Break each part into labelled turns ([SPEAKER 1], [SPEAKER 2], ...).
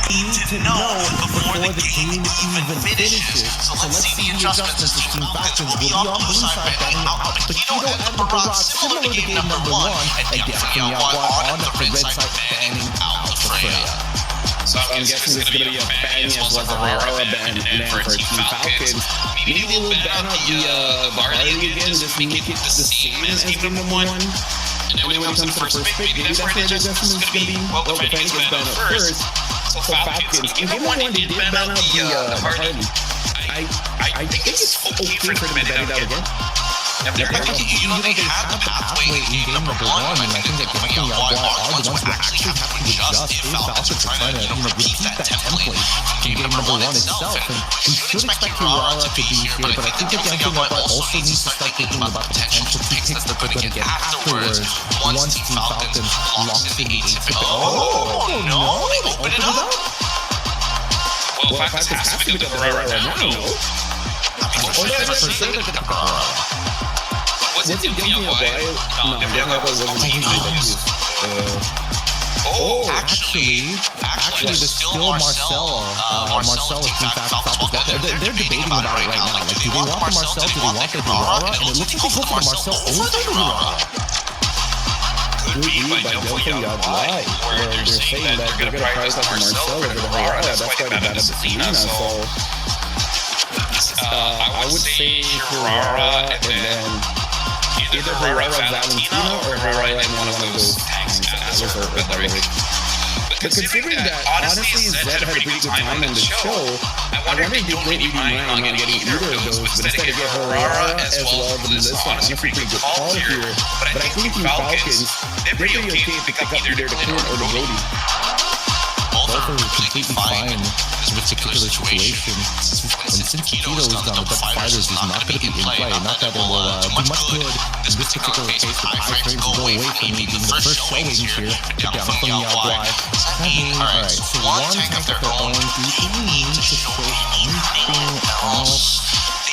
[SPEAKER 1] need to know before the game even finishes. So let's see the adjustments the Team Falcons will be on blue side banning out Paquito and the Barrage, similar to game number 1, and Guai on the red side banning out Freya.
[SPEAKER 2] So I'm guessing this is going to be a ban as well as a Aurora ban for Team Falcons. Maybe we'll ban out the Barley again, just make it the same as game number 1. And then when it comes to the first pick, maybe that's where the adjustment is going to be. Well, the Feng gets banned out first. So Falcons, in game 1 they did ban out the Harley. I think it's okay for them to ban it out again.
[SPEAKER 1] They had the pathway in game number 1, and I think that Guai are the ones who actually have to adjust if Falcons are trying to repeat that template in game number 1 itself. And we should expect Aurora to be here, but I think that Guai also needs to start thinking about the potential picks that they're going to get afterwards once Team Falcons locks in the 8th. Oh no, they opened it up?
[SPEAKER 2] Well, Falcons has to be the Aurora right now.
[SPEAKER 1] Oh, that's for sure they're going to Aurora.
[SPEAKER 2] Was it definitely a Guai? No, definitely wasn't
[SPEAKER 1] actually, there's still Marcel. Marcel is Team Falcons. They're debating about it right now. Like, do they want the Marcel? Do they want the Aurora? And it looks like they go for the Marcel over the Aurora.
[SPEAKER 2] Could be by jumping out Guai, where they're saying that they're going to prioritize the Marcel over the Aurora. That's why they banned the Filipina. So I would say Aurora and then either Aurora Valentina or Aurora in one of those tanks, Atlas or Valeric. But considering that, honestly, Zed had a pretty good time on the show, I wonder if they don't really mind not getting either of those, but instead they get Aurora as well as Melissa. Honestly, pretty good call here. But I think Team Falcons, they're pretty okay if they pick up either the Queen or the Brody.
[SPEAKER 1] Both are completely fine in this particular situation. And since Paquito is gone, the Dutch Fighters is not going to be in play. Not that it will do much good in this particular case. The iframes will go away from me being the first showing here. Put down from Guai. Alright, so one tank of their own. Do they need to show anything else?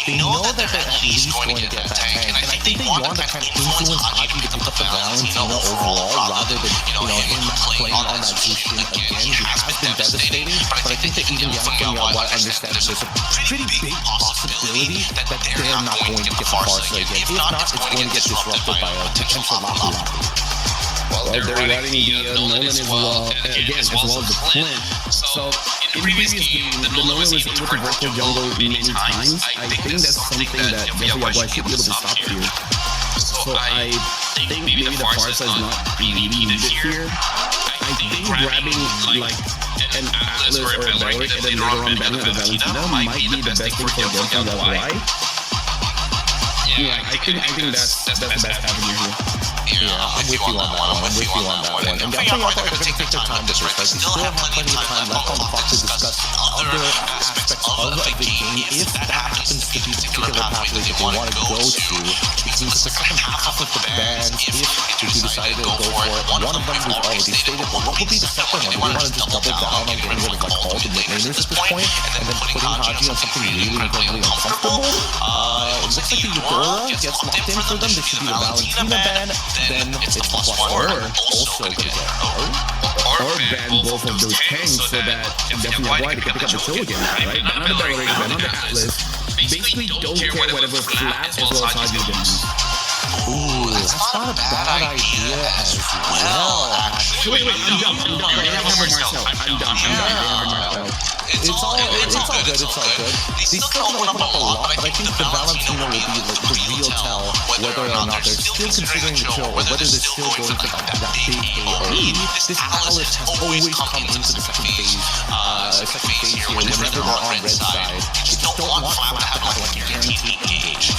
[SPEAKER 1] They know that they're at least going to get that tank, and I think they want to kind of influence Ivy to pick up the Valentina overall, rather than, him playing on that Jushin again. He has been devastating, but I think that even Guai understands there's a pretty big possibility that they're not going to get the Farsa again. If not, it's going to get disrupted by a potential Lapu.
[SPEAKER 2] Well, they're running the Nolan as well, again, as well as the Clint. So, in the previous game, the Nolan was able to virtual jungle many times. I think that's something that Guai should be able to stop here. So, I think maybe the Farsa is not really needed here. I think grabbing, like, an Atlas or a Valeric and then later on banning the Valentina might be the best thing for Guai. Yeah, I think that's the best avenue here.
[SPEAKER 1] Yeah, I'm with you on that one. And definitely they're going to take their time to discuss. They still have plenty of time left on the clock to discuss other aspects of the game if that happens to be the particular pathway that they want to go to. It seems that the second half of the band, if they decide to go for it, one of them we've already stated, but what will be the second one? Do we want to just double down on getting rid of like all the mid-laners at this point, and then putting Haji on something really incredibly uncomfortable? It looks like the Eudora gets locked in for them. They should be the Valentina band. Then it's plus or also gonna get
[SPEAKER 2] or ban both of those tanks so that definitely Guai can pick up the show again, right? Ban on the Valeric, ban on the Atlas. Basically don't care whatever flat as well as Haji is.
[SPEAKER 1] Ooh, that's not a bad idea as well, actually.
[SPEAKER 2] Wait, I'm dumb. They have Marcel. I'm dumb. They have Marcel.
[SPEAKER 1] It's all good. They still can open up a lot, but I think the Valentina will be like the real tell whether or not they're still considering the kill or whether they're still going for that big AoE. This Alice has always come into the second phase here whenever they're on red side. You just don't want Flap to have like a guaranteed engage.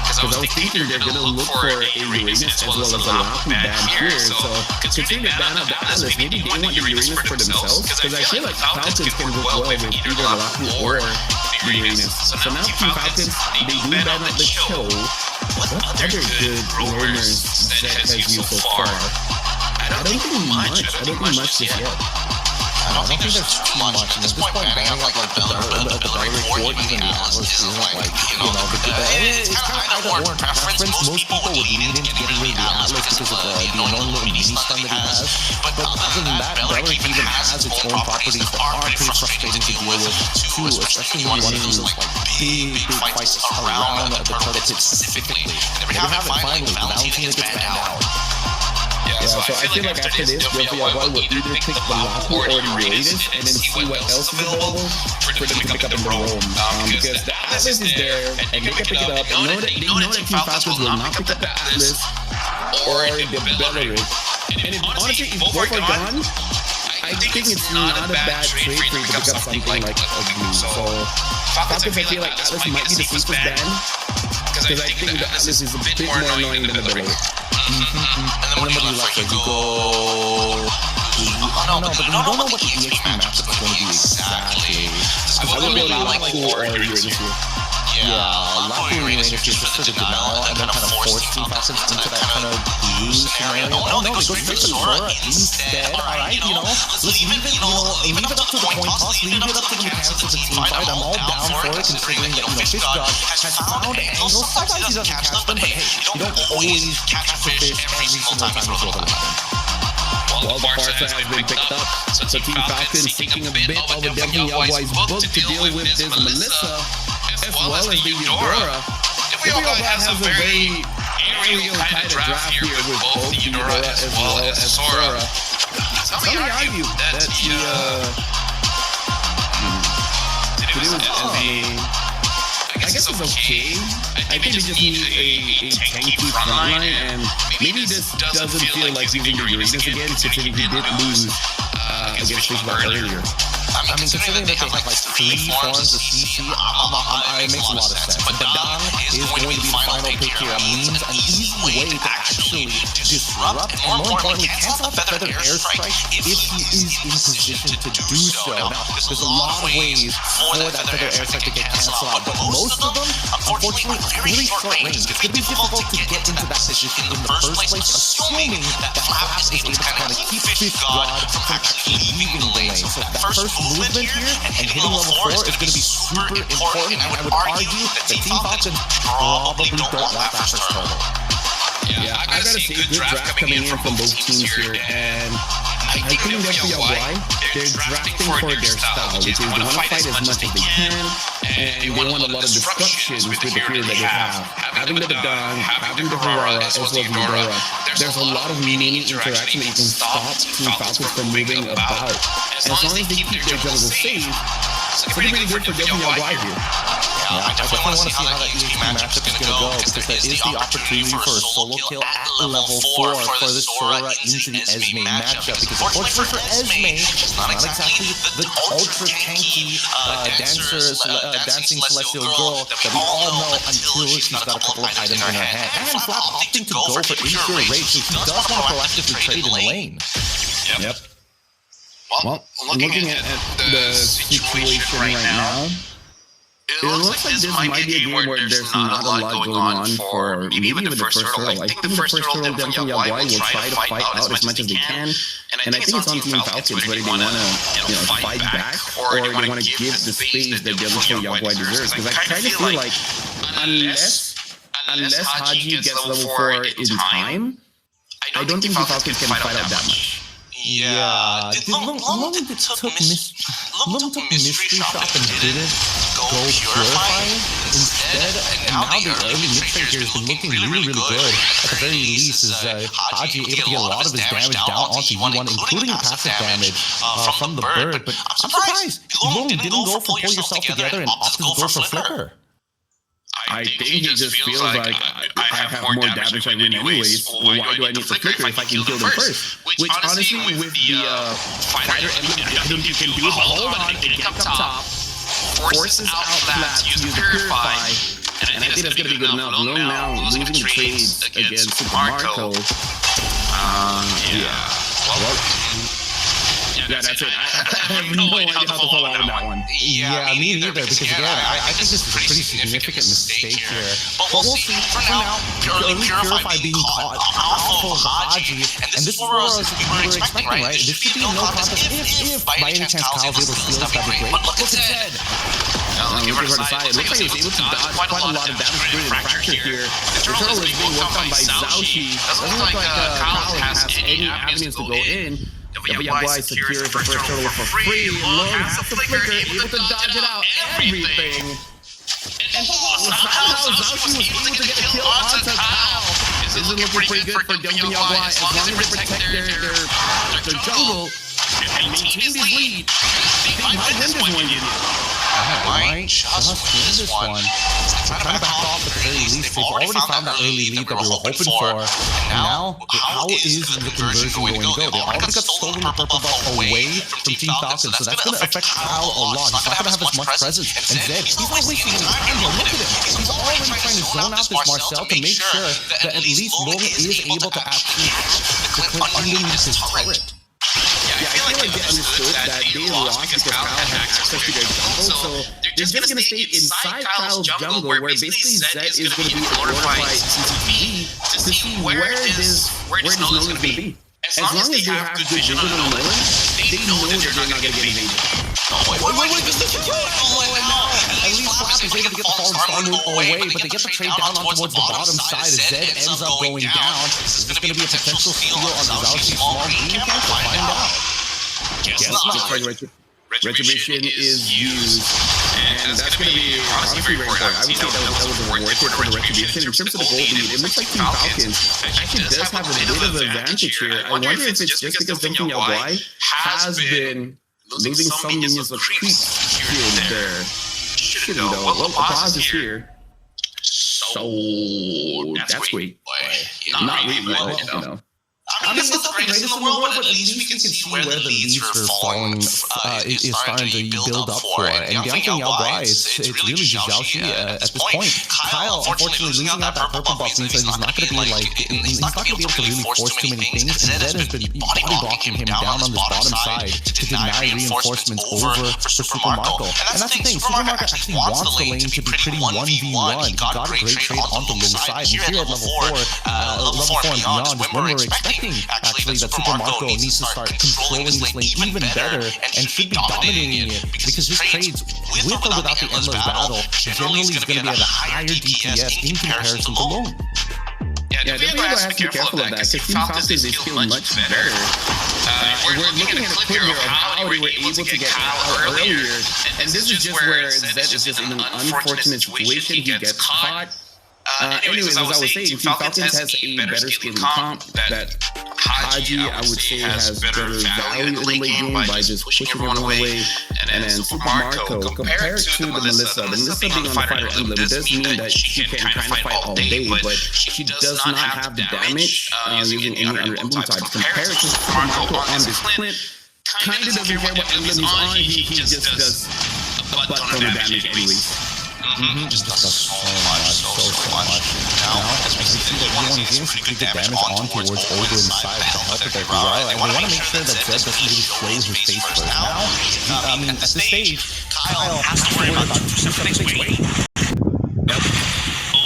[SPEAKER 2] Because I was thinking they're going to look for a Uranus as well as a Lapu ban here, so considering the ban of the Atlas, maybe they want the Uranus for themselves, because I feel like Falcons can work well with either Lapu or the Uranus. So now Team Falcons, they do ban out the Cho. What other good roamers Zed has used so far? I don't think much just yet.
[SPEAKER 1] I don't think there's too much. And at this point, banning up like the Bellary or even the Atlas isn't like, it's kind of either or preference. Most people would lean into getting rid of the Atlas because of the unknown little mini stun that he has. But other than that, Bellary even has its own properties that are pretty frustrating to deal with too, especially when you want to do those like big fights around the turtle pit specifically. And we have it finally, Valentina gets banned out.
[SPEAKER 2] Yeah, so I feel like after this, Guai will either pick the Lapu or the Uranus and then see what else is available for them to pick up in the roam. Because the Atlas is there, and they can pick it up. They know that Team Falcons will not pick up the Atlas or the Bellary. And honestly, if both are gone, I think it's not a bad trade for you to pick up something like a blue. So Falcons, I feel like Atlas might be the safest ban, because I think the Atlas is a bit more annoying than the Bellary.
[SPEAKER 1] And then what do you like? You go... I don't know, but you don't know what the EXP matchup is going to be exactly.
[SPEAKER 2] I would really like Lapu or Uranus here.
[SPEAKER 1] Yeah, Lapu or Uranus here just for the denial and then kind of force Team Falcons into that kind of blue scenario. No, they go straight to Zora instead. Alright, let's leave it, leave it up to the point toss, leave it up to the mechanics of the team fight. I'm all down for it, considering that, Fish God has found angles. Sometimes he doesn't catch them, but hey, you don't always catch a fish every single time you throw the line.
[SPEAKER 2] Well, the Barca has been picked up, so Team Falcons taking a bit of a Devil Guai's book to deal with this Melissa, as well as the Eudora. Guai has a very aerial kind of draft here with both the Eudora as well as Sora. Some may argue that I guess it's okay. I think they just need a tanky frontline, and maybe this doesn't feel like using the Uranus again, considering he did lose against Fishball earlier.
[SPEAKER 1] I mean, considering that they have like 3 forms of CC, it makes a lot of sense. But Dian is going to be the final pick here. It means an easy way to actually disrupt and, more importantly, cancel out the Feathered Airstrike if he is in position to do so. Now, there's a lot of ways for that Feathered Airstrike to get canceled out, but most of them, unfortunately, are really short range. It's going to be difficult to get into that position in the first place, assuming that Flap is able to kind of keep Fish God from actually leaving the lane. So that first movement here and hitting level 4 is going to be super important, and I would argue that Team Falcons probably don't want that first turtle.
[SPEAKER 2] Yeah, I gotta say, good draft coming in from both teams here, and I think Guai, they're drafting for their style, which is they want to fight as much as they can, and they want a lot of destructions with the hero that they have. Having the Dian, having the Aurora, as well as the Eudora, there's a lot of mini interaction that you can stop Team Falcons from moving about. As long as they keep their jungle safe, it's pretty good for Guai here.
[SPEAKER 1] Yeah, I definitely want to see how that EXP matchup is going to go, because that is the opportunity for a solo kill at level 4 for the Sora into the Esme matchup, because unfortunately for Esme, she's not exactly the ultra tanky dancing celestial girl that we all know until she's got a couple of items in her hand. And Flap opting to go for impure rage, so he does want to proactively trade in the lane.
[SPEAKER 2] Yep. Well, looking at the situation right now, it looks like this might be a game where there's not a lot going on for maybe even the first turtle. I think the first turtle definitely Guai will try to fight out as much as they can, and I think it's on Team Falcons whether they want to fight back or they want to give the space that the other Guai deserves. Because I kind of feel like unless Haji gets level 4 in time, I don't think the Falcons can fight out that much.
[SPEAKER 1] Yeah, Lung took Mystery Shop and didn't go Purifying instead, and now the early mid-trade here has been looking really good. At the very least, is Haji able to get a lot of his damage down onto U1, including passive damage from the bird, but I'm surprised you didn't go for pull yourself together and opted to go for Flicker.
[SPEAKER 2] I think he just feels like I have more damage I win anyways. Why do I need to flicker if I can kill them first? Which honestly, with the fighter emblem, I think you can do it. But hold on, it gets up top, forces out Flap to use the Purify, and I think that's gonna be good enough. Long now losing the trades against Super Marco. Yeah. Yeah, that's it. I have no idea how to follow on that one.
[SPEAKER 1] Yeah, me neither, because again, I think this is a pretty significant mistake here. But we'll see. For now, Purify being caught off of Haji, and this is what we were expecting, right? This should be no contest if by any chance Kyle's able to steal this, that'd be great. But look at Zed!
[SPEAKER 2] Looking for the side, it looks like he was able to dodge quite a lot of damage through the fracture here. The turtle is being worked on by Zhaoxi. Doesn't look like Kyle has any avenues to go in. Guai secures the first turtle for free. Lone has the flicker, able to dodge it out. Everything. And somehow Zhaoxi was able to get a kill onto Kyle. This is looking pretty good for Guai. As long as they protect their jungle and maintain this lead, they might win this one.
[SPEAKER 1] Might just win this one. Trying to back off at the very least. They've already found that early lead that we were hoping for. And now, how is the conversion going to go? They already got stolen the purple buff away from Team Falcons, so that's going to affect Kyle a lot. He's not going to have as much presence. And Zed, he's not wasting any time here. Look at him. He's already trying to zone out this Marcel to make sure that at least Logan is able to actually clip underneath his turret.
[SPEAKER 2] Yeah, I feel like they understood that they lost because Kyle had access to their jungle, so they're just gonna stay inside Kyle's jungle, where basically Zed is gonna be glorified CCTV to see where this Nolan is gonna be. As long as they have good vision on Nolan, they know that they're not gonna get invaded.
[SPEAKER 1] Wait, this is good! At least Flap is able to get the fallen star move away, but they get the trade down on towards the bottom side as Zed ends up going down. Is this going to be a potential steal on the Zhaoxi small green camp? We'll find out.
[SPEAKER 2] Yes, looks like Retribution is used, and that's going to be honestly very important. I would say that was worth it for the Retribution. In terms of the gold lead, it looks like Team Falcons actually does have a bit of advantage here. I wonder if it's just because Guai has been losing some minions of creep here and there. Shouldn't know. Well, pause is here. So that's great. Not really, you know.
[SPEAKER 1] I mean, it's not the greatest in the world, but at least we can see where the leads are falling, is starting to build up for. And Dian Guai, it's really just Zhaoxi at this point. Kyle, unfortunately, losing out that purple buff means that he's not going to be like, he's not going to be able to really force too many things. And Zed has been body blocking him down on this bottom side to deny reinforcements over for Super Marco. And that's the thing, Super Marco actually wants the lane to be pretty 1v1. He got a great trade onto the side. And here at level 4 and beyond is when we're expecting actually that Super Marco needs to start controlling this lane even better and should be dominating it, because his trades with or without the endless battle generally is going to be at a higher DPS in comparison to Lone.
[SPEAKER 2] Yeah, definitely has to be careful of that, because Team Falcons is feeling much better. We're looking at a clip here of how they were able to get out earlier, and this is just where Zed is just in an unfortunate situation. He gets caught. Anyways, as I was saying, Team Falcons has a better scaling comp. That Haji, I would say, has better value in the late game by just pushing everyone away. And then Super Marco, compared to the Melissa being on the fighter emblem, does mean that she can kind of fight all day, but she does not have the damage using any other emblem types. Compared to Super Marco on this clip, kind of doesn't care what emblem he's on, he just does a butt ton of damage anyways.
[SPEAKER 1] Just does so much. Now, as we see that everyone is getting pretty good damage on towards Olga inside to help with their Guai, and we want to make sure that Zed doesn't really show his face first. Now, I mean, at this stage, Kyle has to worry about 2-6 weight.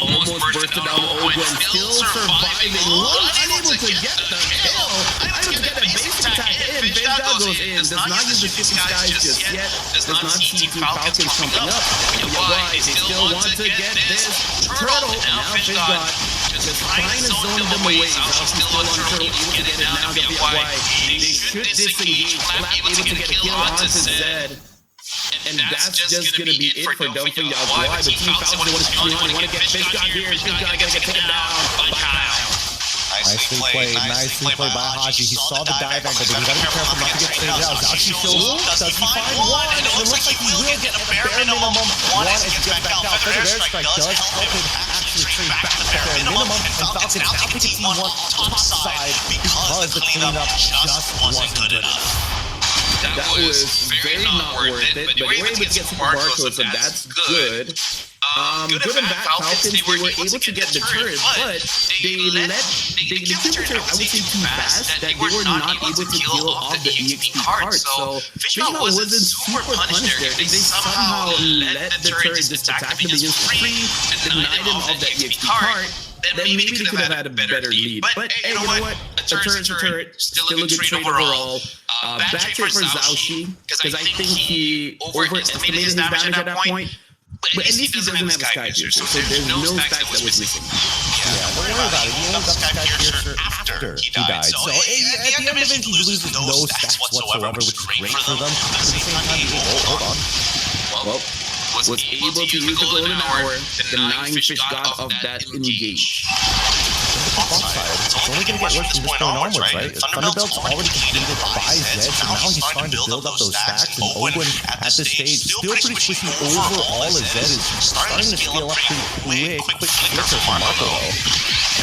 [SPEAKER 2] Almost bursted down Olga and still surviving. Unable to get the kill. Unable to get a base attack in. Benja goes in. Does not use the shifting skies just yet. Does not see Team Falcons jumping up. Guai, they still want to get this turtle. Now Guai just trying to zone them away. Zhaoxi still on turtle, able to get it now. Guai, they should disengage. Flap able to get a kill onto Zed. And that's just gonna be it for Guai. But Team Falcons want to get Fish God here. Fish God gonna get taken down by Kyle.
[SPEAKER 1] Nicely played by Haji. He saw the dive angle, but he gotta be careful not to get traded out. Zhaoxi shows, does he find one? And it looks like he will get a bare minimum one as he gets back out. Feather Air Strike does help him actually trade back to bare minimum. And Falcons now pick a team one top side because the cleanup just wasn't good enough.
[SPEAKER 2] That was very not worth it, but they were able to get Super Marco, so that's good. Good and bad Falcons, they were able to get the turret, but they killed the turret, I would say, too fast, that they were not able to kill off the EXP card. So Fishbot wasn't super punished there. They somehow let the turret just attack the minions for free, denied them of that EXP card. Then maybe they could have had a better lead. But hey, you know what? A turret's a turret. Still a good trade overall. Bad trade for Zhaoxi, because I think he overestimated his damage at that point. But at least he doesn't have a Sky Piercer, so there's no stacks that was missing.
[SPEAKER 1] Yeah, don't worry about it. He only got the Sky Piercer after he died. So at the end of it, he loses no stacks whatsoever, which is great for them. At the same time, hold on.
[SPEAKER 2] Well, was able to use the golden hour, denying Fish God of that engage.
[SPEAKER 1] It's only going to get worse from this point onwards, right? Thunderbolt's already completed by Zed, so now he's trying to build up those stacks, and Owen at this stage still pretty squishy overall as Zed is starting to scale up pretty quick flicker from Marco though.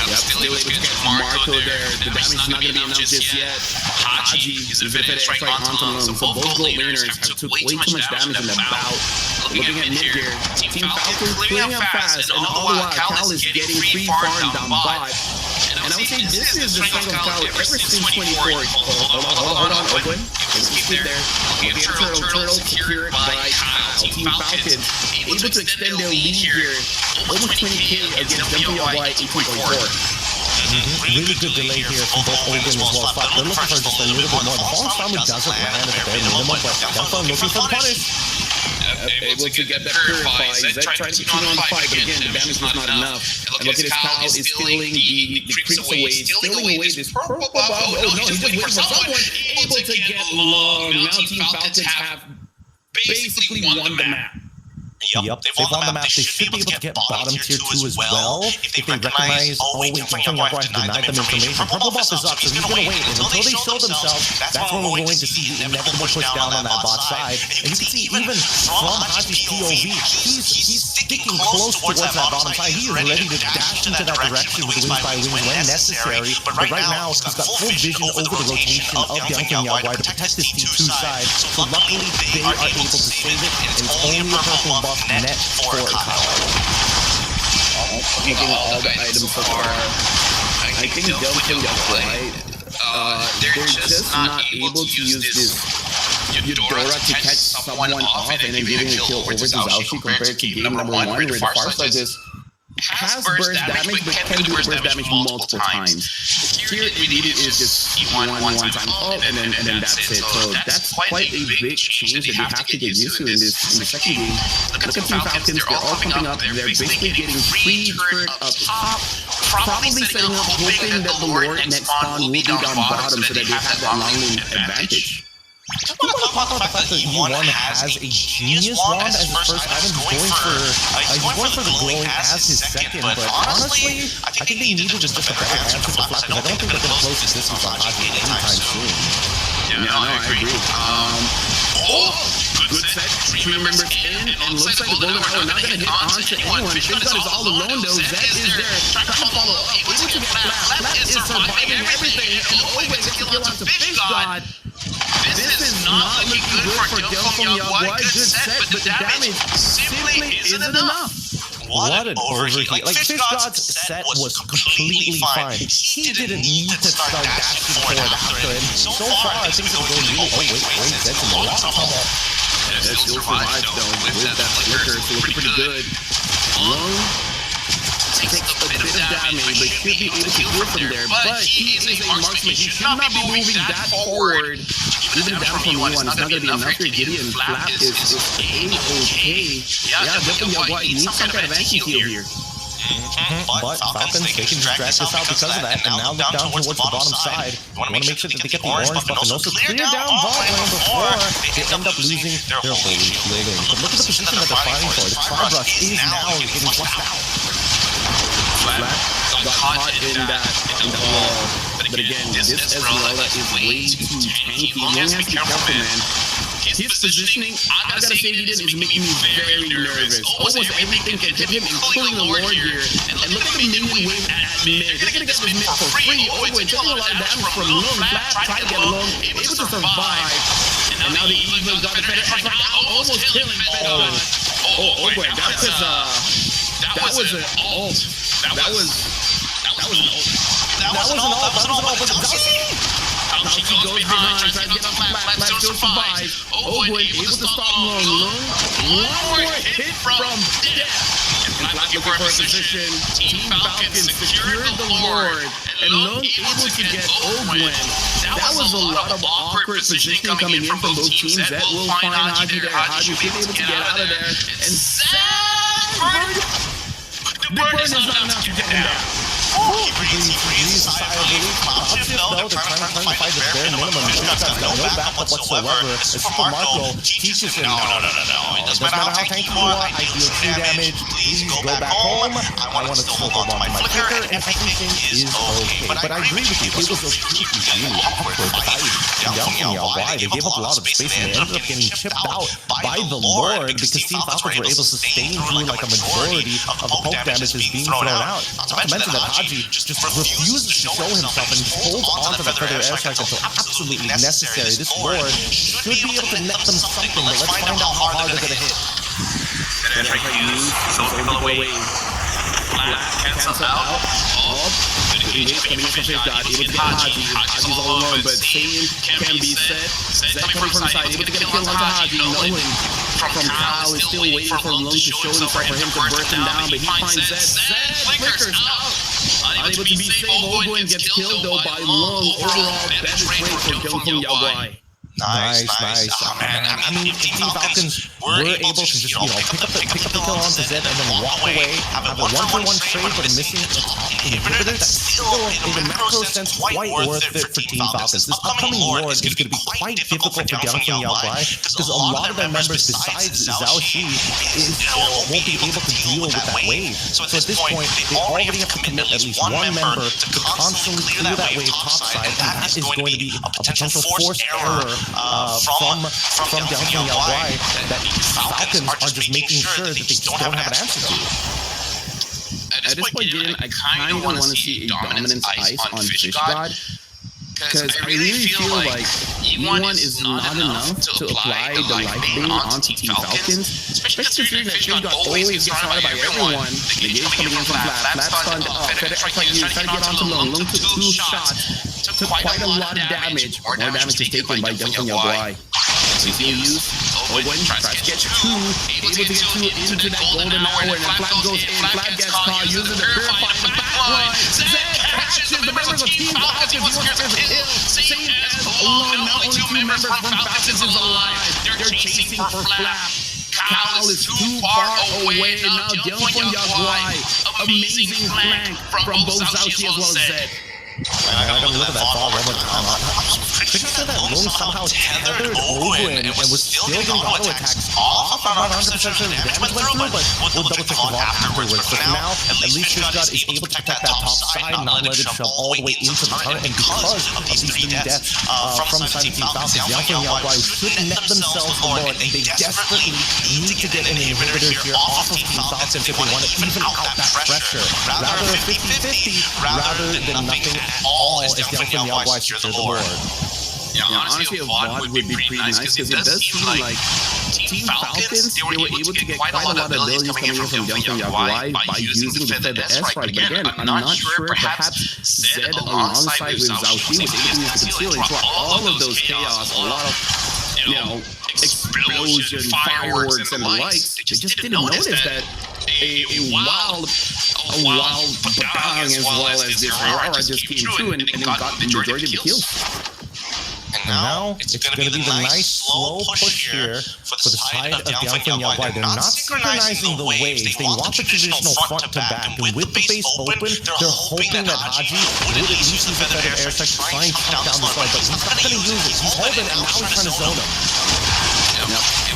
[SPEAKER 2] Yep, still able to get Marco there. The damage is not going to be enough just yet. Haji is a bit right onto him, so both gold laners have took way too much damage in the bout. Looking at mid here, Team Falcons clearing up fast, and all the while Cal is getting free farm down bot. And I would say this is the strength of Cal ever since 24. Hold on, Owen. Keep there. Okay, Turtle secured by Kyle. Team Falcons able to extend their lead here. Almost 20k against Guai 18.4.
[SPEAKER 1] Really good delay here from both Ogun as well. They're looking for just a little bit more. The Fallen Farmer doesn't land at the bare minimum, but Gotf looking for the punish.
[SPEAKER 2] Able to get that purified. Zed trying to continue on the fight, but again, the damage was not enough. And look at his Kyle is stealing the creeps away, stealing away this purple buff. Oh no, he's just waiting for someone able to get long. Now Team Falcons have basically won the map.
[SPEAKER 1] Yep, they've won the map. They should be able to get bottom tier 2 as well if they recognize, oh wait, Feng Guai denied them information. Purple buff is up, so he's going to wait. And until they show themselves, that's when we're going to see the inevitable push down on that bot side. And you can see even from Haji's POV, he's sticking close towards that bottom side. He is ready to dash into that direction with wings by wings when necessary. But right now, he's got full vision over the rotation of Dian Guai to protect this T2 side. So luckily, they are able to save it, and it's only a purple buff net for Kyle.
[SPEAKER 2] Taking all the items so far. I think Gotf and Guai, they're just not able to use this Eudora to catch someone off and then giving a kill over to Zhaoxi compared to game number 1 where the Farsight just has burst damage but can do burst damage multiple times. Here it really is just one time up and then that's it. So that's quite a big change that they have to get used to in the second game. Look at Team Falcons, they're all pumping up, they're basically getting free turret up top, probably setting up hoping that the Lord next spawn will be down bottom so that they have that long lane advantage.
[SPEAKER 1] I want to talk about the fact that E1 has a genius wand as his first item. He's going for the glowing as his second, but honestly, I think they needed just a better answer to Flat, because I don't think they're going to close the distance on Haji anytime soon.
[SPEAKER 2] Yeah, no, I agree. Good set, 3 members in, and looks like the golden hour not going to hit onto anyone. Fishbot is all alone though, Zed is there, trying to follow up, able to get Flat. Flat is surviving everything, and always gets to kill onto Fishbot. This is not looking good for Gotf and Guai. Good set, but the damage simply isn't enough.
[SPEAKER 1] What an overheat. Like, Fishbot's set was completely fine. He didn't need to start dashing forward after it. So far, things are going really... Oh, wait, that's in the lock.
[SPEAKER 2] That still survives, though, with that flicker, so looking pretty good. Long takes a bit of damage, but should be able to do it from there. But he is a marksman. He should not be moving that forward. Even down from E1, it's not going to be enough here. Gideon Flap is A-okay. Yeah, definitely Guai needs some kind of anti-heal here.
[SPEAKER 1] But Falcons, they can just drag this out because of that, and now look down towards the bottom side. You want to make sure that they get the orange buff and also clear down bot lane before they end up losing their holy living. But look at the position that they're fighting for. The Tri Brush is now getting flushed out.
[SPEAKER 2] Flat got caught in the wall. But again, this Esmeralda is way too tanky. You only have to be careful, man. His positioning, I gotta say, Gideon is making me very nervous. Almost everything can hit him, including the Lord here. And look at the minion wave at mid. They're gonna get this mid for free. Oh, wait, taking a lot of damage from Long. Flat, trying to get Long, able to survive. And now the Eagles got the better. Almost killing Fishbot. Oh, wait, that was an ult. That was an ult.
[SPEAKER 1] That was an ult.
[SPEAKER 2] Falcon goes behind, tries to get off the flat, still survive. Guai able to stop Lung. One more hit from Death. And Flat looking for a position. Team Falcons secured the Lord, and Lung able to get Guai. That was a lot of awkward positioning coming in from both teams. That will find Haji there. Haji should be able to get out of there. And Zed! The burn is not enough to get him down.
[SPEAKER 1] He breathes a sigh of relief. Obviously, though, they're trying to fight the bare minimum. He's got no backup whatsoever. Super Marco teaches him, no. It doesn't matter how tanky you are, I deal 2 damage. Please go back home. I want to still hold on to my flicker, and everything is okay. But I agree with you. It was a really awkward fight down from Guai. They gave up a lot of space, and they ended up getting chipped out by the Lord because Team Falcons were able to sustain through like a majority of the poke damage is being thrown out. Not to mention that Haji just refuses to show himself and holds on to that further airstrike until absolutely necessary. This Lord should be able to net them something, but let's find out how hard they're going to hit.
[SPEAKER 2] Cancel out. Coming in from his god, able to get Haji. Haji's all alone, but same can be said. Zed coming from the side, able to get a kill onto Haji. Nolan from Kyle is still waiting for Lung to show himself for him to burst him down, but he finds Zed. Zed flickers out. Unable to be saved. Guai gets killed though by Lung. Overall, better trade for Guai.
[SPEAKER 1] Nice. Oh, man. I mean, Team Falcons were able to just, pick up the kill onto Zed and then walk away, have a 1-for-1 trade, but missing a top inhibitor. That's still, in a macro sense, quite worth it for Team Falcons. This upcoming Lord is going to be quite difficult for Guai because a lot of their members, besides Zhao Shi, won't be able to deal with that wave. So at this point, they already have to commit at least one member to constantly clear that wave topside, and that is going to be a potential forced error from downtown Guai that Falcons are just making sure that they just don't have an answer to.
[SPEAKER 2] At this point, Dian, I kind of want to see a dominance ice on Fish God, because I really feel like E1 is not enough to apply the life bait onto Team Falcons, especially considering that Fish God always gets surrounded by everyone. The game's coming in from Flat stunned off, try to get onto Lung. Lung took 2 shots. Took quite a lot of damage. More damage is taken by Guai. So he'll use Guai, tries to get 2, able to get 2 into that golden hour, and then Flat goes in, Flat gets caught, using the purify in the backline. Zed catches the members of Team Falcons, he wants to kill. Same as Lung, not only 2 members from Falcons is alive, they're chasing for Flat. Kyle is too far away, and now Guai, amazing flank from both Zhao Shi as well as Zed.
[SPEAKER 1] I gotta look at that ball one more time. I'm pretty sure that Lung somehow tethered Guai and was still getting auto attacks off. I'm not 100% sure the damage went through, but we'll double check the log afterwards. But now, at least Fish God is able to protect that top side, not let it shove all the way into the turret. And because of these 3 deaths from the side of Team Falcons, Guai should net themselves the Lord, and they desperately need to get an inhibitor here off of Team Falcons if they want to even out that pressure. Rather a 50-50, rather than nothing at all as Guai secure the Lord.
[SPEAKER 2] Yeah, honestly, a VOD would be pretty nice because it does seem like Team Falcons, they were able to get quite a lot of abilities coming in from Guai by using the Feather S-Right. But again, I'm not sure, perhaps Zed alongside with Zhao Shi was able to use the concealing for all of those chaos, a lot of, explosion, fireworks, and the likes. They just didn't notice that a wild Padang as well as this Aurora just came through and then got the majority of the kills.
[SPEAKER 1] And now it's going to be the nice slow push here for the side of Guai. They're not synchronizing the waves. They want the traditional front to back. And with the base open, they're hoping that Haji would at least use the feather airstrike to try and cut down the slide. But he's not going to use it. He's holding it, and now he's trying to zone him.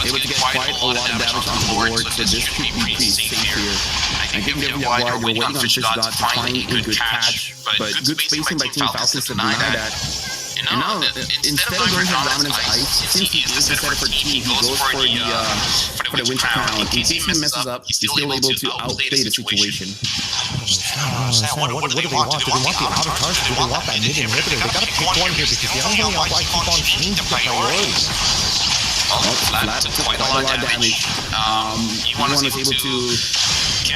[SPEAKER 2] Able to get quite a lot of damage on the board, so this could be pretty safe here. I think Guai are waiting on Fish God to find a good catch, but good spacing by Team Falcons to deny that. And now, instead of going for dominance ice, since he is the setup for Team, he goes for the Winter Crown. In case he messes up, he's still able to outplay the situation.
[SPEAKER 1] What do they want? Do they want the outer charge? Do they want that mid inhibitor? They gotta pick one here because Guai keep on changing the priorities.
[SPEAKER 3] That took quite a lot of damage. E1 was able to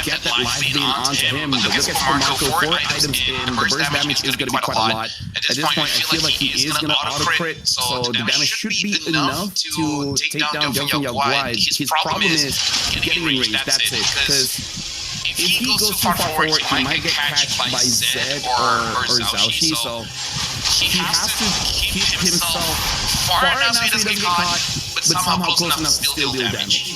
[SPEAKER 3] get that live beam onto him, but look at Marco, 4 items in, the burst damage is going to be quite a lot. At this point, I feel like he is going to auto-crit, so the damage should be enough to take down Guai. His problem is getting enraged, that's it, because if he goes too far forward, he might get catched by Zed or Zaushi, so he has to keep himself far enough so he doesn't get caught, but somehow close enough to still deal damage.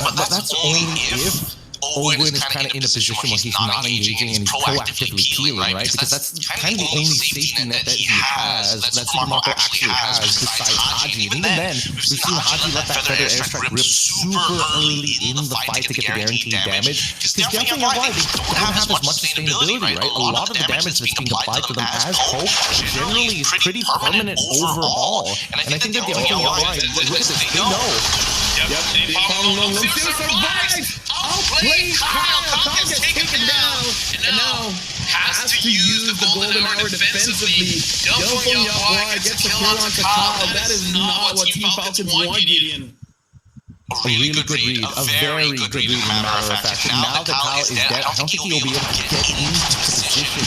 [SPEAKER 1] But that's only if Owen is kind of in a position where he's not engaging and he's proactively healing, right? Because that's kind of the only safety net that he has, that Supermarco actually has, besides Haji. And even then, we've seen Haji let that Feather Airstrike rip super early in the fight to get the guaranteed damage. Because definitely why they don't have as much sustainability, right? A lot of the damage that's being applied to them as Hope generally is pretty permanent overall. And I think that the only why, look at this, they know.
[SPEAKER 3] Yep, they follow them. Survive! Outplayed Kyle! Kyle gets taken down, and now has to use the golden hour defensively. Guai gets the kill onto Kyle. That is not what Team Falcons want, Gideon.
[SPEAKER 1] A really good read, a very good read, as a matter of fact. Now that Kyle is dead, I don't think he'll be able to get into position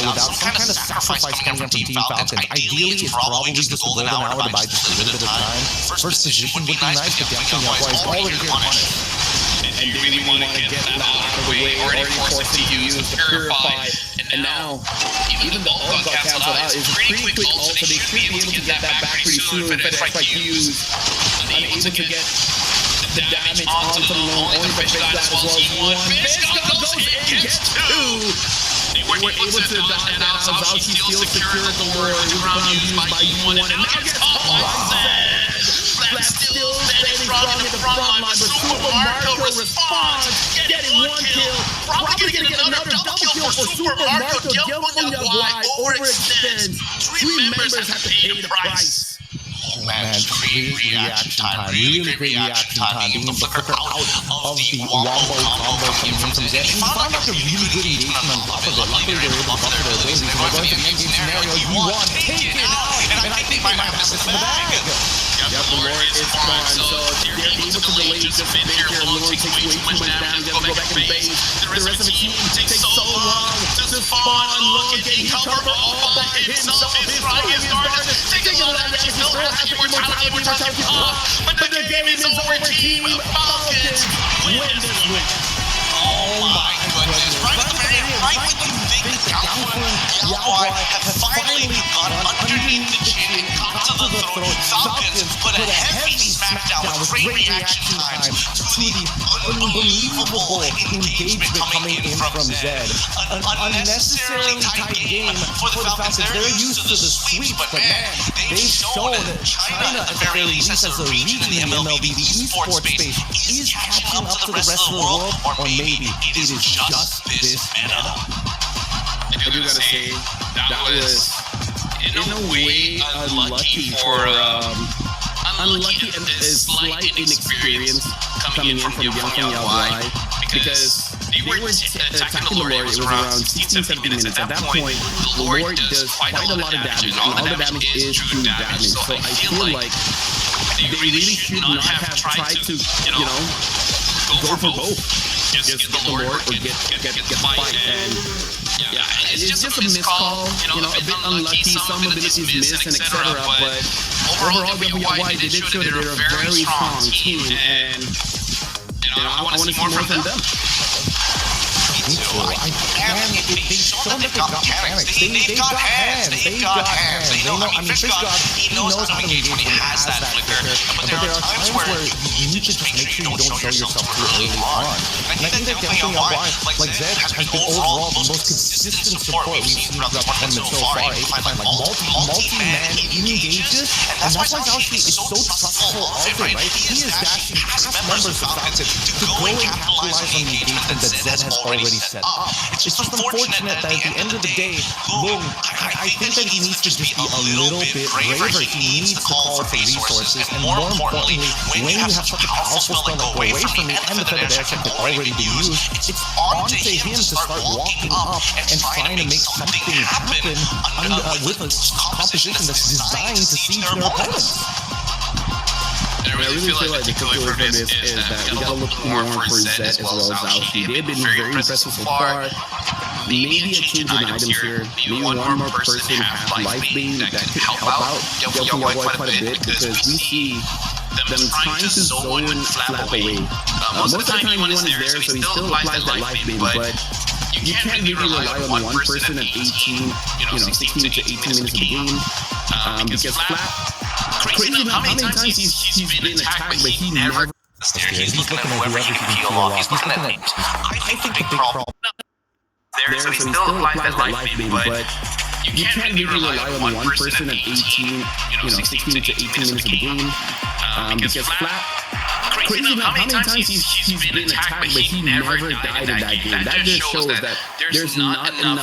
[SPEAKER 1] without some kind of sacrifice coming up from Team Falcons. Ideally, it's probably just a golden hour to buy just a little bit of time. First position would be nice, but definitely Guai is already here to punish.
[SPEAKER 3] And they really want to get that out of the way, already forced to use to purify. And now, even the ult got canceled out. It's a pretty quick ult, so they should be able to get that back pretty soon. But it's like used, unable to get the damage onto the lone, only for Fish as well as one. Fish goes in, gets two! They were able to dodge that out. Zaushi still secured the lure. It was ground used by U1, and now gets caught by Zed! That's still standing strong in the front line, but Supermarco responds, getting one kill. Probably gonna get another double kill for Supermarco. Guai overextends. 3 members have to pay the price.
[SPEAKER 1] Oh man, great reaction time, really great reaction time, being able to flicker out of the wombo combo coming in from Zed. And he found like a really good engagement on top of it. Luckily they were able to buffer their abilities, and we're going to the endgame scenario. U1 taken out, and I think they might have this in the bag.
[SPEAKER 3] Yep, the Lord is gone, so they're able to delay just a bit here. Lord takes way too much damage, has to go back in base. The rest of the team takes so long to spawn. Lord getting covered all by himself. His strongest guard is taking a lot of damage. He still has the immortality but the game is over. Team Falcons win this win.
[SPEAKER 1] Oh my goodness, right when you think that Guai have finally gotten underneath the chin and come to the throat, Falcons put a heavy smackdown with great reaction time to the unbelievable engagement coming in from Zed. An unnecessarily tight game for the Falcons. They're used to the sweep, but man, they've shown that China, at the very least, as a region in the Mlbb esports space, is catching up to the rest of the world, or maybe it is just this meta.
[SPEAKER 3] I do gotta say, that was in a way unlucky for unlucky and a slight inexperience coming in from Guai, because they were attacking the Lord. It was around 16-17 minutes. At that point, the Lord does quite a lot of damage, and all the damage is true damage. So I feel like they really should not have tried to, go for both. Just get the Lord or get the fight. And yeah, it's just a miscall, a bit unlucky, some abilities missed and etc. But overall, Guai, they did show that they're a very strong team, and I want to see more from them.
[SPEAKER 1] Me too. They show that they've got mechanics. They've got hands. They've got hands. They know. I mean, Fish God, he knows how to engage when he has that flicker. But there are times where you need to just make sure you don't show yourself too early on. And I think that definitely Guai, like Zed, has been overall the most consistent support we've seen throughout the tournament so far. Able to find like multi-man engages, and that's why Zaushi is so trustful of it, right? He is dashing past members of Falcons to go and capitalize on the engagement that Zed has already set up. It's just unfortunate that at the end of the day, Boom, I think that he needs to just be a little bit braver. He needs to call for resources, and more importantly, when you have such a powerful spell like Away From Me and the Feather Airstrike that already been used, it's on to him to start walking up and trying to make something happen with a composition that's designed to siege their opponents.
[SPEAKER 3] really feel like the takeaway from this is that we gotta look more for Zed as well as Zaushi. They've been very impressive so far. Maybe a change in items here. Maybe one more person have life beam that could help out Guai quite a bit, because we see them trying to zone Flap away. Most of the time Yuan is there, so he still applies that life beam, but you can't really rely on one person at 16 to 18 minutes of the game. Because Flap, crazy enough, how many times he's been attacked, but he never...
[SPEAKER 1] He's looking at whoever he can peel off. He's looking at... I think the big problem...
[SPEAKER 3] There, so he still applies that life beam, but you can't really rely on one person at 18, 16 to 18 minutes of the game. Because Flap, crazy enough, how many times he's been attacked, but he never died in that game. That just shows that there's not enough